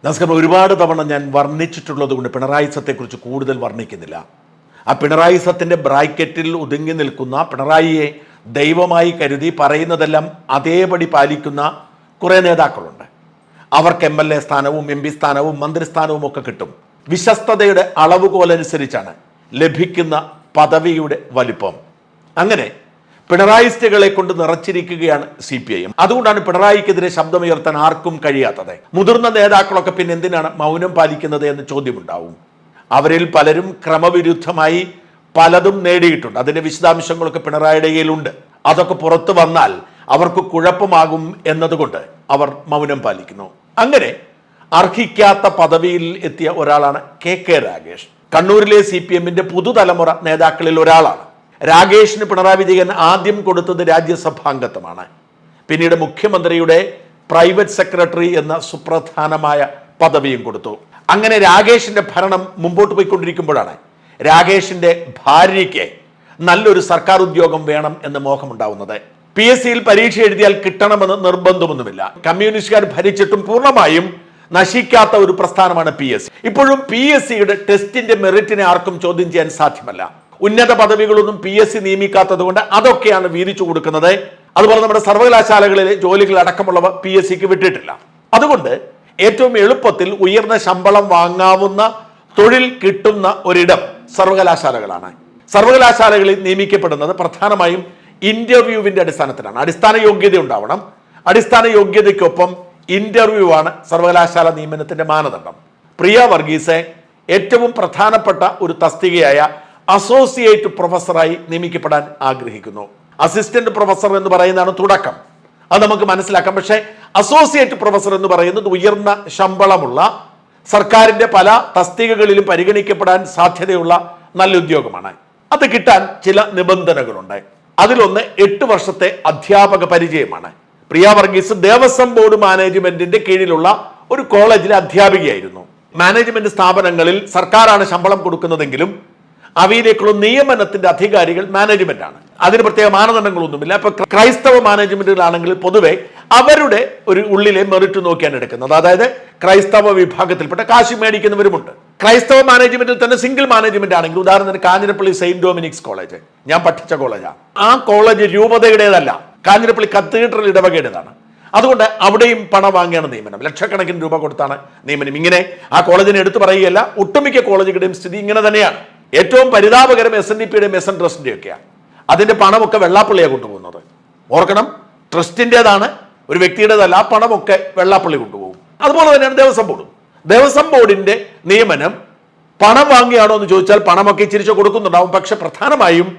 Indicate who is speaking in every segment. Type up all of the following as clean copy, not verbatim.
Speaker 1: നമസ്കാരം. ഒരുപാട് തവണ ഞാൻ വർണ്ണിച്ചിട്ടുള്ളത് കൊണ്ട് പിണറായിസത്തെക്കുറിച്ച് കൂടുതൽ വർണ്ണിക്കുന്നില്ല. ആ പിണറായിസത്തിൻ്റെ ബ്രാക്കറ്റിൽ ഒതുങ്ങി നിൽക്കുന്ന, പിണറായിയെ ദൈവമായി കരുതി പറയുന്നതെല്ലാം അതേപടി പാലിക്കുന്ന കുറേ നേതാക്കളുണ്ട്. അവർക്ക് MLA സ്ഥാനവും MP സ്ഥാനവും മന്ത്രിസ്ഥാനവും ഒക്കെ കിട്ടും. വിശ്വസ്തതയുടെ അളവുകോലനുസരിച്ചാണ് ലഭിക്കുന്ന പദവിയുടെ വലിപ്പം. അങ്ങനെ പിണറായിസ്റ്റുകളെ കൊണ്ട് നിറച്ചിരിക്കുകയാണ് CPIM. അതുകൊണ്ടാണ് പിണറായിക്കെതിരെ ശബ്ദമുയർത്താൻ ആർക്കും കഴിയാത്തത്. മുതിർന്ന നേതാക്കളൊക്കെ പിന്നെ എന്തിനാണ് മൗനം പാലിക്കുന്നത് എന്ന് ചോദ്യമുണ്ടാവും. അവരിൽ പലരും ക്രമവിരുദ്ധമായി പലതും നേടിയിട്ടുണ്ട്. അതിന്റെ വിശദാംശങ്ങളൊക്കെ പിണറായിയുടെ കയ്യിലുണ്ട്. അതൊക്കെ പുറത്തു വന്നാൽ അവർക്ക് കുഴപ്പമാകും എന്നതുകൊണ്ട് അവർ മൗനം പാലിക്കുന്നു. അങ്ങനെ അർഹിക്കാത്ത പദവിയിൽ എത്തിയ ഒരാളാണ് KK രാഗേഷ്. കണ്ണൂരിലെ CPMന്റെ പുതുതലമുറ നേതാക്കളിൽ ഒരാളാണ്. രാഗേഷിന് പിണറായി വിജയൻ ആദ്യം കൊടുത്തത് രാജ്യസഭാംഗത്വമാണ്. പിന്നീട് മുഖ്യമന്ത്രിയുടെ പ്രൈവറ്റ് സെക്രട്ടറി എന്ന സുപ്രധാനമായ പദവിയും കൊടുത്തു. അങ്ങനെ രാഗേഷിന്റെ ഭരണം മുമ്പോട്ട് പോയിക്കൊണ്ടിരിക്കുമ്പോഴാണ് രാഗേഷിന്റെ ഭാര്യയ്ക്ക് നല്ലൊരു സർക്കാർ ഉദ്യോഗം വേണം എന്ന് മോഹമുണ്ടാവുന്നത്. PSCയിൽ പരീക്ഷ എഴുതിയാൽ കിട്ടണമെന്ന് നിർബന്ധമൊന്നുമില്ല. കമ്മ്യൂണിസ്റ്റുകാർ ഭരിച്ചിട്ടും പൂർണ്ണമായും നശിക്കാത്ത ഒരു പ്രസ്ഥാനമാണ് PSC. ഇപ്പോഴും PSCയുടെ ടെസ്റ്റിന്റെ മെറിറ്റിനെ ആർക്കും ചോദ്യം ചെയ്യാൻ സാധ്യമല്ല. ഉന്നത പദവികളൊന്നും PSC നിയമിക്കാത്തത് കൊണ്ട് അതൊക്കെയാണ് വീതിച്ചു കൊടുക്കുന്നത്. അതുപോലെ നമ്മുടെ സർവകലാശാലകളിലെ ജോലികൾ അടക്കമുള്ളവ PSCക്ക് വിട്ടിട്ടില്ല. അതുകൊണ്ട് ഏറ്റവും എളുപ്പത്തിൽ ഉയർന്ന ശമ്പളം വാങ്ങാവുന്ന തൊഴിൽ കിട്ടുന്ന ഒരിടം സർവകലാശാലകളാണ്. സർവകലാശാലകളിൽ നിയമിക്കപ്പെടുന്നത് പ്രധാനമായും ഇന്റർവ്യൂവിന്റെ അടിസ്ഥാനത്തിലാണ്. അടിസ്ഥാന യോഗ്യത ഉണ്ടാവണം. അടിസ്ഥാന യോഗ്യതയ്ക്കൊപ്പം ഇന്റർവ്യൂ ആണ് സർവകലാശാല നിയമനത്തിന്റെ മാനദണ്ഡം. പ്രിയ വർഗീസ് ഏറ്റവും പ്രധാനപ്പെട്ട ഒരു തസ്തികയായ അസോസിയേറ്റ് പ്രൊഫസറായി നിയമിക്കപ്പെടാൻ ആഗ്രഹിക്കുന്നു. അസിസ്റ്റന്റ് പ്രൊഫസർ എന്ന് പറയുന്നതാണ് തുടക്കം, അത് നമുക്ക് മനസ്സിലാക്കാം. പക്ഷേ അസോസിയേറ്റ് പ്രൊഫസർ എന്ന് പറയുന്നത് ഉയർന്ന ശമ്പളമുള്ള, സർക്കാരിന്റെ പല തസ്തികകളിലും പരിഗണിക്കപ്പെടാൻ സാധ്യതയുള്ള നല്ല ഉദ്യോഗമാണ്. അത് കിട്ടാൻ ചില നിബന്ധനകളുണ്ട്. അതിലൊന്ന് 8 വർഷത്തെ അധ്യാപക പരിചയമാണ്. പ്രിയ വർഗീസ് ദേവസ്വം ബോർഡ് മാനേജ്മെന്റിന്റെ കീഴിലുള്ള ഒരു കോളേജിലെ അധ്യാപികയായിരുന്നു. മാനേജ്മെന്റ് സ്ഥാപനങ്ങളിൽ സർക്കാരാണ് ശമ്പളം കൊടുക്കുന്നതെങ്കിലും അവയിലേക്കുള്ള നിയമനത്തിന്റെ അധികാരികൾ മാനേജ്മെന്റ് ആണ്. അതിന് പ്രത്യേക മാനദണ്ഡങ്ങളൊന്നുമില്ല. ഇപ്പൊ ക്രൈസ്തവ മാനേജ്മെന്റുകളാണെങ്കിൽ പൊതുവെ അവരുടെ ഒരു ഉള്ളിലെ മെറിറ്റ് നോക്കിയാണ് എടുക്കുന്നത്. അതായത് ക്രൈസ്തവ വിഭാഗത്തിൽപ്പെട്ട കാശ് മേടിക്കുന്നവരുമുണ്ട്. ക്രൈസ്തവ മാനേജ്മെന്റിൽ തന്നെ സിംഗിൾ മാനേജ്മെന്റ് ആണെങ്കിൽ, ഉദാഹരണത്തിന് കാഞ്ഞിരപ്പള്ളി സെയിന്റ് ഡൊമിനിക്സ് കോളേജ് ഞാൻ പഠിച്ച കോളേജാണ്. ആ കോളേജ് രൂപതയുടേതല്ല, കാഞ്ഞിരപ്പള്ളി കത്തീഡ്രൽ ഇടവകയുടേതാണ്. അതുകൊണ്ട് അവിടെയും പണം വാങ്ങിയാണ് നിയമനം. ലക്ഷക്കണക്കിന് രൂപ കൊടുത്താണ് നിയമനം. ഇങ്ങനെ ആ കോളേജിനെ എടുത്തു പറയുകയല്ല, ഒട്ടുമിക്ക കോളേജുകളുടെയും സ്ഥിതി ഇങ്ങനെ തന്നെയാണ്. ഏറ്റവും പരിതാപകരം SNDPയുടെയും SN ട്രസ്റ്റിന്റെയും ഒക്കെയാണ്. അതിന്റെ പണമൊക്കെ വെള്ളാപ്പള്ളിയാണ് കൊണ്ടുപോകുന്നത്. ഓർക്കണം, ട്രസ്റ്റിൻ്റെതാണ്, ഒരു വ്യക്തിയുടേതല്ല. ആ പണമൊക്കെ വെള്ളാപ്പള്ളി കൊണ്ടുപോകും. അതുപോലെ തന്നെയാണ് ദേവസ്വം ബോർഡും. ദേവസ്വം ബോർഡിന്റെ നിയമനം പണം വാങ്ങിയാണോ എന്ന് ചോദിച്ചാൽ പണമൊക്കെ ഇച്ചിരിച്ച് കൊടുക്കുന്നുണ്ടാവും. പക്ഷെ പ്രധാനമായും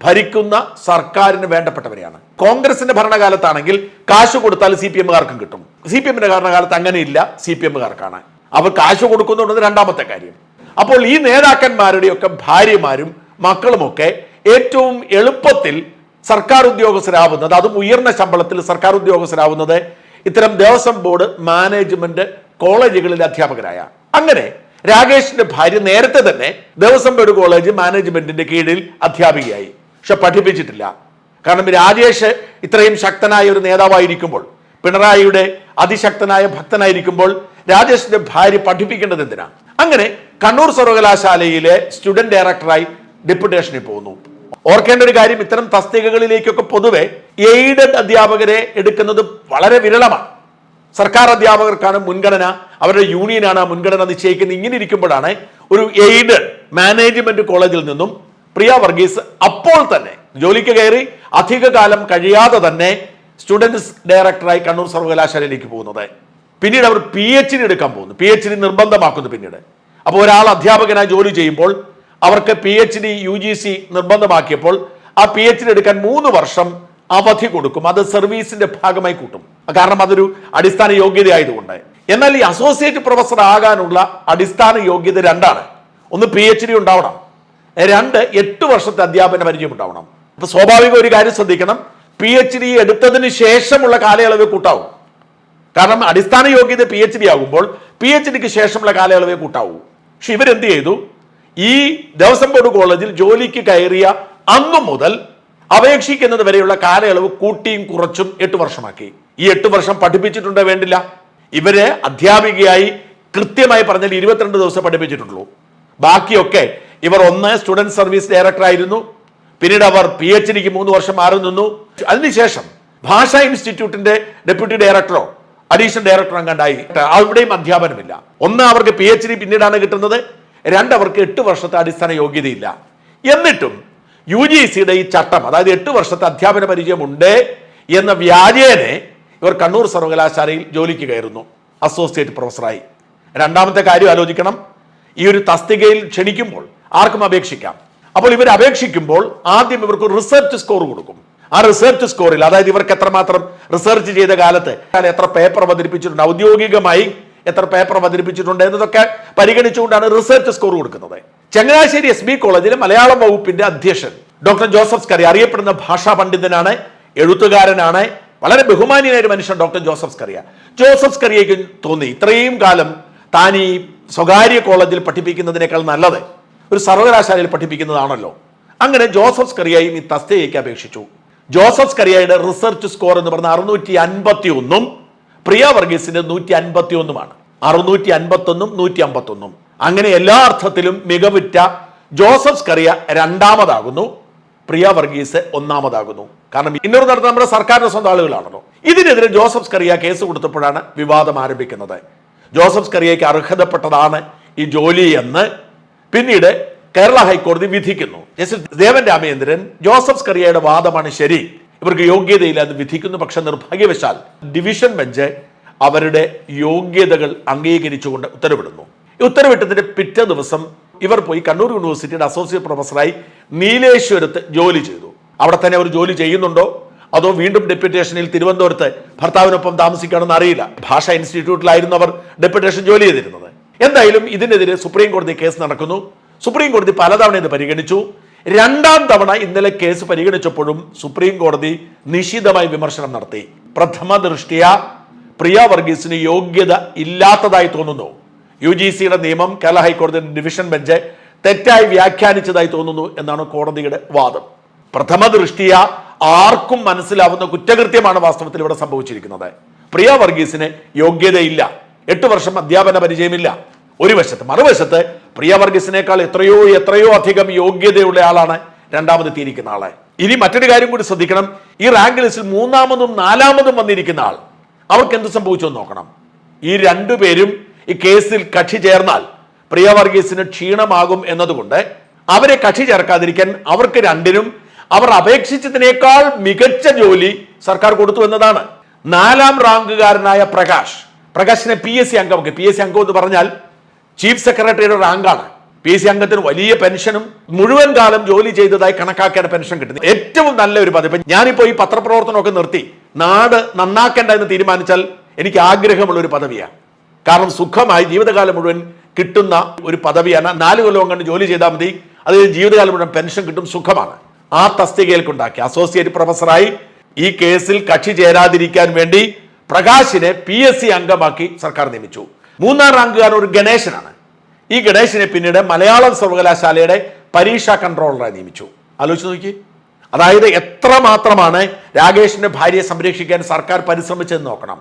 Speaker 1: ഭരിക്കുന്ന സർക്കാരിന് വേണ്ടപ്പെട്ടവരെയാണ്. കോൺഗ്രസിന്റെ ഭരണകാലത്താണെങ്കിൽ കാശ് കൊടുത്താൽ CPMകാർക്കും കിട്ടും. CPMന്റെ ഭരണകാലത്ത് അങ്ങനെയില്ല, CPMകാർക്കാണ്. അവർ കാശ് കൊടുക്കുന്നുള്ളത് രണ്ടാമത്തെ കാര്യം. അപ്പോൾ ഈ നേതാക്കന്മാരുടെയൊക്കെ ഭാര്യമാരും മക്കളുമൊക്കെ ഏറ്റവും എളുപ്പത്തിൽ സർക്കാർ ഉദ്യോഗസ്ഥരാവുന്നത്, അതും ഉയർന്ന ശമ്പളത്തിൽ സർക്കാർ ഉദ്യോഗസ്ഥരാവുന്നത് ഇത്തരം ദേവസ്വം ബോർഡ് മാനേജ്മെന്റ് കോളേജുകളിലെ അധ്യാപകരായ. അങ്ങനെ രാഗേഷിന്റെ ഭാര്യ നേരത്തെ തന്നെ ദേവസ്വം ബോർഡ് കോളേജ് മാനേജ്മെന്റിന്റെ കീഴിൽ അധ്യാപികയായി. പക്ഷെ പഠിപ്പിച്ചിട്ടില്ല. കാരണം രാജേഷ് ഇത്രയും ശക്തനായ ഒരു നേതാവായിരിക്കുമ്പോൾ, പിണറായിയുടെ അതിശക്തനായ ഭക്തനായിരിക്കുമ്പോൾ രാജേഷിന്റെ ഭാര്യ പഠിപ്പിക്കേണ്ടത് എന്തിനാ? അങ്ങനെ കണ്ണൂർ സർവകലാശാലയിലെ സ്റ്റുഡന്റ് ഡയറക്ടറായി ഡെപ്യൂട്ടേഷനിൽ പോകുന്നു. ഓർക്കേണ്ട ഒരു കാര്യം, ഇത്തരം തസ്തികകളിലേക്കൊക്കെ പൊതുവെ എയ്ഡഡ് അധ്യാപകരെ എടുക്കുന്നത് വളരെ വിരളമാണ്. സർക്കാർ അധ്യാപകർക്കാണ് മുൻഗണന, അവരുടെ യൂണിയനാണ് ആ മുൻഗണന നിശ്ചയിക്കുന്നത്. ഇങ്ങനെ ഇരിക്കുമ്പോഴാണ് ഒരു എയ്ഡഡ് മാനേജ്മെന്റ് കോളേജിൽ നിന്നും പ്രിയ വർഗീസ് അപ്പോൾ തന്നെ ജോലിക്ക് കയറി അധികകാലം കഴിയാതെ തന്നെ സ്റ്റുഡൻസ് ഡയറക്ടറായി കണ്ണൂർ സർവകലാശാലയിലേക്ക് പോകുന്നത്. പിന്നീട് അവർ PhD എടുക്കാൻ പോകുന്നു. PhD നിർബന്ധമാക്കുന്നു പിന്നീട്. അപ്പോൾ ഒരാൾ അധ്യാപകനായി ജോലി ചെയ്യുമ്പോൾ അവർക്ക് PhD UGC നിർബന്ധമാക്കിയപ്പോൾ ആ PhD എടുക്കാൻ 3 വർഷം അവധി കൊടുക്കും. അത് സർവീസിന്റെ ഭാഗമായി കൂട്ടും, കാരണം അതൊരു അടിസ്ഥാന യോഗ്യത ആയതുകൊണ്ട്. എന്നാൽ ഈ അസോസിയേറ്റ് പ്രൊഫസർ ആകാനുള്ള അടിസ്ഥാന യോഗ്യത രണ്ടാണ്. ഒന്ന് PhD ഉണ്ടാവണം, 2 8 വർഷത്തെ അധ്യാപന പരിചയം ഉണ്ടാവണം. അപ്പൊ സ്വാഭാവിക ഒരു കാര്യം ശ്രദ്ധിക്കണം, PhD എടുത്തതിന് ശേഷമുള്ള കാലയളവ് കൂട്ടാവും. കാരണം അടിസ്ഥാന യോഗ്യത PhD ആകുമ്പോൾ PhDക്ക് ശേഷമുള്ള കാലയളവേ കൂട്ടാവൂ. പക്ഷെ ഇവരെന്ത് ചെയ്തു? ഈ ദേവസ്വം ബോർഡ് കോളേജിൽ ജോലിക്ക് കയറിയ അന്നു മുതൽ അപേക്ഷിക്കുന്നത് വരെയുള്ള കാലയളവ് കൂട്ടിയും കുറച്ചും 8 വർഷമാക്കി. ഈ 8 വർഷം പഠിപ്പിച്ചിട്ടുണ്ടോ? വേണ്ടില്ല. ഇവരെ അധ്യാപികയായി കൃത്യമായി പറഞ്ഞാൽ 22 ദിവസം പഠിപ്പിച്ചിട്ടുള്ളൂ. ബാക്കിയൊക്കെ ഇവർ ഒന്ന് സ്റ്റുഡൻറ് സർവീസ് ഡയറക്ടർ ആയിരുന്നു, പിന്നീട് അവർ PhDക്ക് 3 വർഷം മാറി നിന്നു. അതിനുശേഷം ഭാഷാ ഇൻസ്റ്റിറ്റ്യൂട്ടിന്റെ ഡെപ്യൂട്ടി ഡയറക്ടറോ അഡീഷണൽ ഡയറക്ടറോ കണ്ടായി. അവിടെയും അധ്യാപനമില്ല. ഒന്ന് അവർക്ക് PhD പിന്നീടാണ് കിട്ടുന്നത്, 2 അവർക്ക് 8 വർഷത്തെ അടിസ്ഥാന യോഗ്യതയില്ല. എന്നിട്ടും UGCയുടെ ഈ ചട്ടം, അതായത് 8 വർഷത്തെ അധ്യാപന പരിചയമുണ്ട് എന്ന വ്യാജേനെ ഇവർ കണ്ണൂർ സർവകലാശാലയിൽ ജോലിക്ക് കയറുന്നു അസോസിയേറ്റ് പ്രൊഫസറായി. രണ്ടാമത്തെ കാര്യം ആലോചിക്കണം, ഈ ഒരു തസ്തികയിൽ ക്ഷണിക്കുമ്പോൾ ആർക്കും അപേക്ഷിക്കാം. അപ്പോൾ ഇവർ അപേക്ഷിക്കുമ്പോൾ ആദ്യം ഇവർക്ക് റിസർച്ച് സ്കോർ കൊടുക്കും. ആ റിസർച്ച് സ്കോറിൽ, അതായത് ഇവർക്ക് എത്രമാത്രം റിസർച്ച് ചെയ്ത കാലത്ത് എത്ര പേപ്പർ അവതരിപ്പിച്ചിട്ടുണ്ട്, ഔദ്യോഗികമായി എത്ര പേപ്പർ അവതരിപ്പിച്ചിട്ടുണ്ട് എന്നതൊക്കെ പരിഗണിച്ചുകൊണ്ടാണ് റിസർച്ച് സ്കോർ കൊടുക്കുന്നത്. ചങ്ങനാശ്ശേരി SB കോളേജിലെ മലയാളം വകുപ്പിന്റെ അധ്യക്ഷൻ ഡോക്ടർ ജോസഫ് സ്കറിയ, അറിയപ്പെടുന്ന ഭാഷാ പണ്ഡിതനാണ്, എഴുത്തുകാരനാണ്, വളരെ ബഹുമാനീയനായ ഒരു മനുഷ്യൻ ഡോക്ടർ ജോസഫ് സ്കറിയ. ജോസഫ് സ്കറിയയ്ക്ക് തോന്നി ഇത്രയും കാലം താൻ ഈ സ്വകാര്യ കോളേജിൽ പഠിപ്പിക്കുന്നതിനേക്കാൾ നല്ലത് ഒരു സർവകലാശാലയിൽ പഠിപ്പിക്കുന്നതാണല്ലോ. അങ്ങനെ ജോസഫ് സ്കറിയയും ഈ തസ്തികയ്ക്ക് അപേക്ഷിച്ചു. ജോസഫ് സ്കറിയയുടെ റിസർച്ച് സ്കോർ എന്ന് പറഞ്ഞ 651 പ്രിയ വർഗീസിന്റെ 151. 651 151. അങ്ങനെ എല്ലാ അർത്ഥത്തിലും മികവുറ്റ ജോസഫ് സ്കറിയ രണ്ടാമതാകുന്നു, പ്രിയ വർഗീസ് ഒന്നാമതാകുന്നു. കാരണം ഇന്നൊരു നടത്തുന്ന നമ്മുടെ സർക്കാരിന്റെ സ്വന്തം ആളുകളാണല്ലോ. ഇതിനെതിരെ ജോസഫ് സ്കറിയ കേസ് കൊടുത്തപ്പോഴാണ് വിവാദം ആരംഭിക്കുന്നത്. ജോസഫ് സ്കറിയയ്ക്ക് അർഹതപ്പെട്ടതാണ് ഈ ജോലി എന്ന് പിന്നീട് കേരള ഹൈക്കോടതി വിധിക്കുന്നു. ജസ്റ്റിസ് ദേവൻ രാമചന്ദ്രൻ ജോസഫ് സ്കറിയയുടെ വാദമാണ് ശരി, ഇവർക്ക് യോഗ്യതയില്ല എന്ന് വിധിക്കുന്നു. പക്ഷെ നിർഭാഗ്യവശാൽ ഡിവിഷൻ ബെഞ്ച് അവരുടെ യോഗ്യതകൾ അംഗീകരിച്ചുകൊണ്ട് ഉത്തരവിടുന്നു. ഈ ഉത്തരവിട്ടതിന്റെ പിറ്റേ ദിവസം ഇവർ പോയി കണ്ണൂർ യൂണിവേഴ്സിറ്റിയുടെ അസോസിയേറ്റ് പ്രൊഫസറായി നീലേശ്വരത്ത് ജോലി ചെയ്തു. അവിടെ തന്നെ അവർ ജോലി ചെയ്യുന്നുണ്ടോ അതോ വീണ്ടും ഡെപ്യൂട്ടേഷനിൽ തിരുവനന്തപുരത്ത് ഭർത്താവിനൊപ്പം താമസിക്കണമെന്ന് അറിയില്ല. ഭാഷാ ഇൻസ്റ്റിറ്റ്യൂട്ടിലായിരുന്നു അവർ ഡെപ്യൂട്ടേഷൻ ജോലി ചെയ്തിരുന്നത്. എന്തായാലും ഇതിനെതിരെ സുപ്രീം കോടതി കേസ് നടക്കുന്നു. സുപ്രീം കോടതി പലതവണ ഇത് പരിഗണിച്ചു. 2ാം തവണ ഇന്നലെ കേസ് പരിഗണിച്ചപ്പോഴും സുപ്രീം കോടതി നിശിതമായി വിമർശനം നടത്തി. പ്രഥമ ദൃഷ്ട്യാ പ്രിയ വർഗീസിന് യോഗ്യത ഇല്ലാത്തതായി തോന്നുന്നു. UGCയുടെ നിയമം കേരള ഹൈക്കോടതി ഡിവിഷൻ ബെഞ്ച് തെറ്റായി വ്യാഖ്യാനിച്ചതായി തോന്നുന്നു എന്നാണ് കോടതിയുടെ വാദം. പ്രഥമ ദൃഷ്ട്യാ ആർക്കും മനസ്സിലാവുന്ന കുറ്റകൃത്യമാണ് വാസ്തവത്തിൽ ഇവിടെ സംഭവിച്ചിരിക്കുന്നത്. പ്രിയ വർഗീസിന് യോഗ്യതയില്ല, 8 വർഷം അധ്യാപന പരിചയമില്ല ഒരു വശത്ത്. മറുവശത്ത് പ്രിയ വർഗീസിനേക്കാൾ എത്രയോ അധികം യോഗ്യതയുള്ള ആളാണ് രണ്ടാമതെത്തിയിരിക്കുന്ന ആളെ. ഇനി മറ്റൊരു കാര്യം കൂടി ശ്രദ്ധിക്കണം, ഈ റാങ്ക് ലിസ്റ്റിൽ 3ാമതും 4ാമതും വന്നിരിക്കുന്ന ആൾ, അവർക്ക് എന്ത് സംഭവിച്ചു എന്ന് നോക്കണം. ഈ 2 പേരും ഈ കേസിൽ കക്ഷി ചേർന്നാൽ പ്രിയ വർഗീസിന് ക്ഷീണമാകും എന്നതുകൊണ്ട് അവരെ കക്ഷി ചേർക്കാതിരിക്കാൻ അവർക്ക് 2നും അവർ അപേക്ഷിച്ചതിനേക്കാൾ മികച്ച ജോലി സർക്കാർ കൊടുത്തു എന്നതാണ്. 4ാം റാങ്കുകാരനായ പ്രകാശിനെ PSC അംഗമൊക്കെ, PSC അംഗം എന്ന് പറഞ്ഞാൽ ചീഫ് സെക്രട്ടറിയുടെ റാങ്കാണ്. PSC അംഗത്തിന് വലിയ പെൻഷനും മുഴുവൻ കാലം ജോലി ചെയ്തതായി കണക്കാക്കിയാണ് പെൻഷൻ കിട്ടുന്നത്. ഏറ്റവും നല്ല ഒരു പദവി. ഞാനിപ്പോ ഈ പത്രപ്രവർത്തനമൊക്കെ നിർത്തി നാട് നന്നാക്കേണ്ട എന്ന് തീരുമാനിച്ചാൽ എനിക്ക് ആഗ്രഹമുള്ള ഒരു പദവിയാണ്. കാരണം സുഖമായി ജീവിതകാലം മുഴുവൻ കിട്ടുന്ന ഒരു പദവിയാണ്. 4 കൊല്ലം കണ്ട് ജോലി ചെയ്താൽ മതി, അത് ജീവിതകാലം മുഴുവൻ പെൻഷൻ കിട്ടും, സുഖമാണ്. ആ തസ്തികയിൽ കൊണ്ടാക്കി അസോസിയേറ്റ് പ്രൊഫസറായി ഈ കേസിൽ കക്ഷി ചേരാതിരിക്കാൻ വേണ്ടി പ്രകാശിനെ PSC അംഗമാക്കി സർക്കാർ നിയമിച്ചു. 3ാം റാങ്കുകാരൻ ഒരു ഗണേശനാണ്. ഈ ഗണേശനെ പിന്നീട് മലയാളം സർവകലാശാലയുടെ പരീക്ഷാ കൺട്രോളറായി നിയമിച്ചു. ആലോചിച്ച് നോക്കി, അതായത് എത്രമാത്രമാണ് രാകേഷിന്റെ ഭാര്യയെ സംരക്ഷിക്കാൻ സർക്കാർ പരിശ്രമിച്ചതെന്ന് നോക്കണം.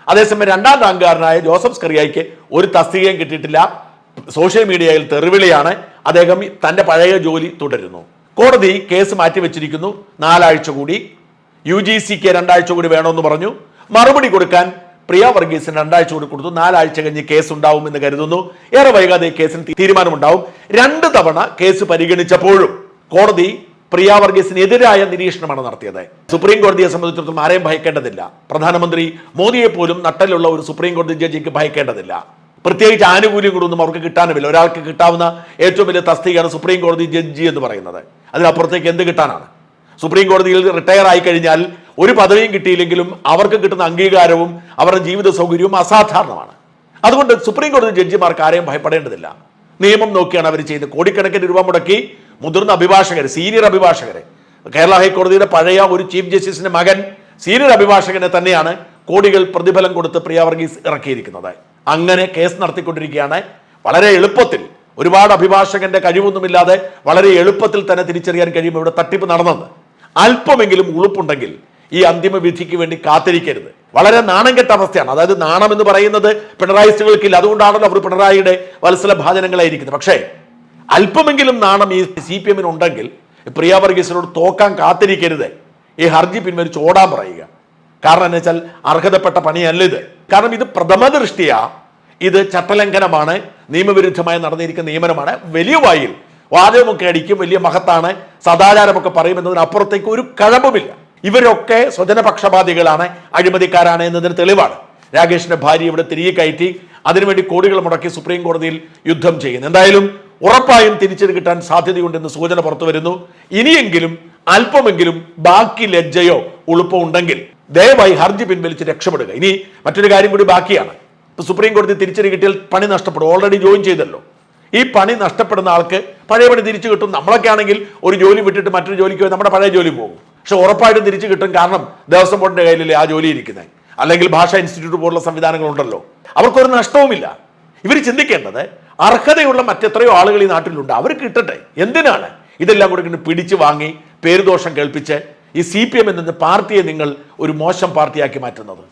Speaker 1: അതേസമയം 2ാം റാങ്കുകാരനായ ജോസഫ് സ്കറിയയ്ക്ക് ഒരു തസ്തികയും കിട്ടിയിട്ടില്ല. സോഷ്യൽ മീഡിയയിൽ തെറിവിളിയാണ്. അദ്ദേഹം തന്റെ പഴയ ജോലി തുടരുന്നു. കോടതി കേസ് മാറ്റിവെച്ചിരിക്കുന്നു. 4 ആഴ്ച കൂടി. UGCക്ക് 2 ആഴ്ച കൂടി വേണമെന്ന് പറഞ്ഞു. മറുപടി കൊടുക്കാൻ പ്രിയ വർഗീസിന് 2 ആഴ്ച കൂടി കൊടുത്തു. 4 ആഴ്ച കഴിഞ്ഞ് കേസ് ഉണ്ടാവുമെന്ന് കരുതുന്നു. ഏറെ വൈകാതെ കേസിന് തീരുമാനമുണ്ടാവും. 2 തവണ കേസ് പരിഗണിച്ചപ്പോഴും കോടതി പ്രിയ വർഗീസിനെതിരായ നിരീക്ഷണമാണ് നടത്തിയത്. സുപ്രീം കോടതിയെ സംബന്ധിച്ചിടത്തോളം ആരെയും ഭയക്കേണ്ടതില്ല. പ്രധാനമന്ത്രി മോദിയെ പോലും നട്ടലുള്ള ഒരു സുപ്രീം കോടതി ജഡ്ജിക്ക് ഭയക്കേണ്ടതില്ല. പ്രത്യേകിച്ച് ആനുകൂല്യങ്ങളൊന്നും അവർക്ക് കിട്ടാനുമില്ല. ഒരാൾക്ക് കിട്ടാവുന്ന ഏറ്റവും വലിയ തസ്തികയാണ് സുപ്രീം കോടതി ജഡ്ജി എന്ന് പറയുന്നത്. അതിനപ്പുറത്തേക്ക് എന്ത് കിട്ടാനാണ്? സുപ്രീം കോടതിയിൽ റിട്ടയർ ആയി കഴിഞ്ഞാൽ ഒരു പദവിയും കിട്ടിയില്ലെങ്കിലും അവർക്ക് കിട്ടുന്ന അംഗീകാരവും അവരുടെ ജീവിത സൗകര്യവും അസാധാരണമാണ്. അതുകൊണ്ട് സുപ്രീം കോടതി ജഡ്ജിമാർക്ക് ആരെയും ഭയപ്പെടേണ്ടതില്ല. നിയമം നോക്കിയാണ് അവർ ചെയ്ത് കോടിക്കണക്കിന് രൂപ മുടക്കി മുതിർന്ന അഭിഭാഷകരെ, സീനിയർ അഭിഭാഷകരെ, കേരള ഹൈക്കോടതിയുടെ പഴയ ഒരു ചീഫ് ജസ്റ്റിസിന്റെ മകൻ സീനിയർ അഭിഭാഷകനെ തന്നെയാണ് കോടികൾ പ്രതിഫലം കൊടുത്ത് പ്രിയ വർഗീസ് ഇറക്കിയിരിക്കുന്നത്. അങ്ങനെ കേസ് നടത്തിക്കൊണ്ടിരിക്കുകയാണ്. വളരെ എളുപ്പത്തിൽ, ഒരുപാട് അഭിഭാഷകന്റെ കഴിവൊന്നുമില്ലാതെ വളരെ എളുപ്പത്തിൽ തന്നെ തിരിച്ചറിയാൻ കഴിയും ഇവിടെ തട്ടിപ്പ് നടന്നെന്ന്. അല്പമെങ്കിലും ഉളുപ്പുണ്ടെങ്കിൽ ഈ അന്തിമ വിധിക്ക് വേണ്ടി കാത്തിരിക്കരുത്. വളരെ നാണം കെട്ട അവസ്ഥയാണ്. അതായത് നാണം എന്ന് പറയുന്നത് പിണറായിസ്റ്റുകൾക്കില്ല, അതുകൊണ്ടാണല്ലോ അവർ പിണറായിയുടെ വത്സല ഭാജനങ്ങളായിരിക്കുന്നത്. പക്ഷേ അല്പമെങ്കിലും നാണം ഈ CPM ഉണ്ടെങ്കിൽ പ്രിയ വർഗീസിനോട് തോക്കാൻ കാത്തിരിക്കരുത്. ഈ ഹർജി പിൻവലിച്ച് ഓടാൻ പറയുക. കാരണം എന്ന് വെച്ചാൽ അർഹതപ്പെട്ട പണിയല്ല ഇത്. കാരണം ഇത് പ്രഥമ ദൃഷ്ടിയാ ഇത് ചട്ടലംഘനമാണ്, നിയമവിരുദ്ധമായി നടന്നിരിക്കുന്ന നിയമനമാണ്. വലിയ വായിൽ വാചകമൊക്കെ അടിക്കും, വലിയ മഹത്താണ്, സദാചാരമൊക്കെ പറയുമെന്നതിനപ്പുറത്തേക്ക് ഒരു കഴമ്പുമില്ല. ഇവരൊക്കെ സ്വജനപക്ഷപാതികളാണ്, അഴിമതിക്കാരാണ് എന്നതിന് തെളിവാണ്. രാകേഷിന്റെ ഭാര്യ ഇവിടെ തിരികെ കയറ്റി അതിനുവേണ്ടി കോടികൾ മുടക്കി സുപ്രീം കോടതിയിൽ യുദ്ധം ചെയ്യുന്നു. എന്തായാലും ഉറപ്പായും തിരിച്ചു കിട്ടാൻ സാധ്യതയുണ്ടെന്ന് സൂചന പുറത്തു വരുന്നു. ഇനിയെങ്കിലും അല്പമെങ്കിലും ബാക്കി ലജ്ജയോ ഉളുപ്പോ ഉണ്ടെങ്കിൽ ദയവായി ഹർജി പിൻവലിച്ച് രക്ഷപ്പെടുക. ഇനി മറ്റൊരു കാര്യം കൂടി ബാക്കിയാണ്. ഇപ്പൊ സുപ്രീം കോടതി തിരിച്ചടി കിട്ടിയാൽ പണി നഷ്ടപ്പെടും. ഓൾറെഡി ജോയിൻ ചെയ്തല്ലോ. ഈ പണി നഷ്ടപ്പെടുന്ന ആൾക്ക് പഴയ പണി തിരിച്ചു കിട്ടും. നമ്മളൊക്കെ ആണെങ്കിൽ ഒരു ജോലി വിട്ടിട്ട് മറ്റൊരു ജോലിക്ക് പോയി നമ്മുടെ പഴയ ജോലി പോകും. പക്ഷെ ഉറപ്പായിട്ടും തിരിച്ചു കിട്ടും. കാരണം ദേവസ്വം ബോർഡിന്റെ കയ്യിലല്ലേ ആ ജോലി ഇരിക്കുന്നത്, അല്ലെങ്കിൽ ഭാഷാ ഇൻസ്റ്റിറ്റ്യൂട്ട് പോലുള്ള സംവിധാനങ്ങളുണ്ടല്ലോ. അവർക്കൊരു നഷ്ടവുമില്ല. ഇവർ ചിന്തിക്കേണ്ടത് അർഹതയുള്ള മറ്റെത്രയോ ആളുകൾ ഈ നാട്ടിലുണ്ട്, അവർ കിട്ടട്ടെ. എന്തിനാണ് ഇതെല്ലാം കൂടെ പിടിച്ചു വാങ്ങി പേരുദോഷം കേൾപ്പിച്ച് ഈ CPM എന്ന പാർട്ടിയെ നിങ്ങൾ ഒരു മോശം പാർട്ടിയാക്കി മാറ്റുന്നത്?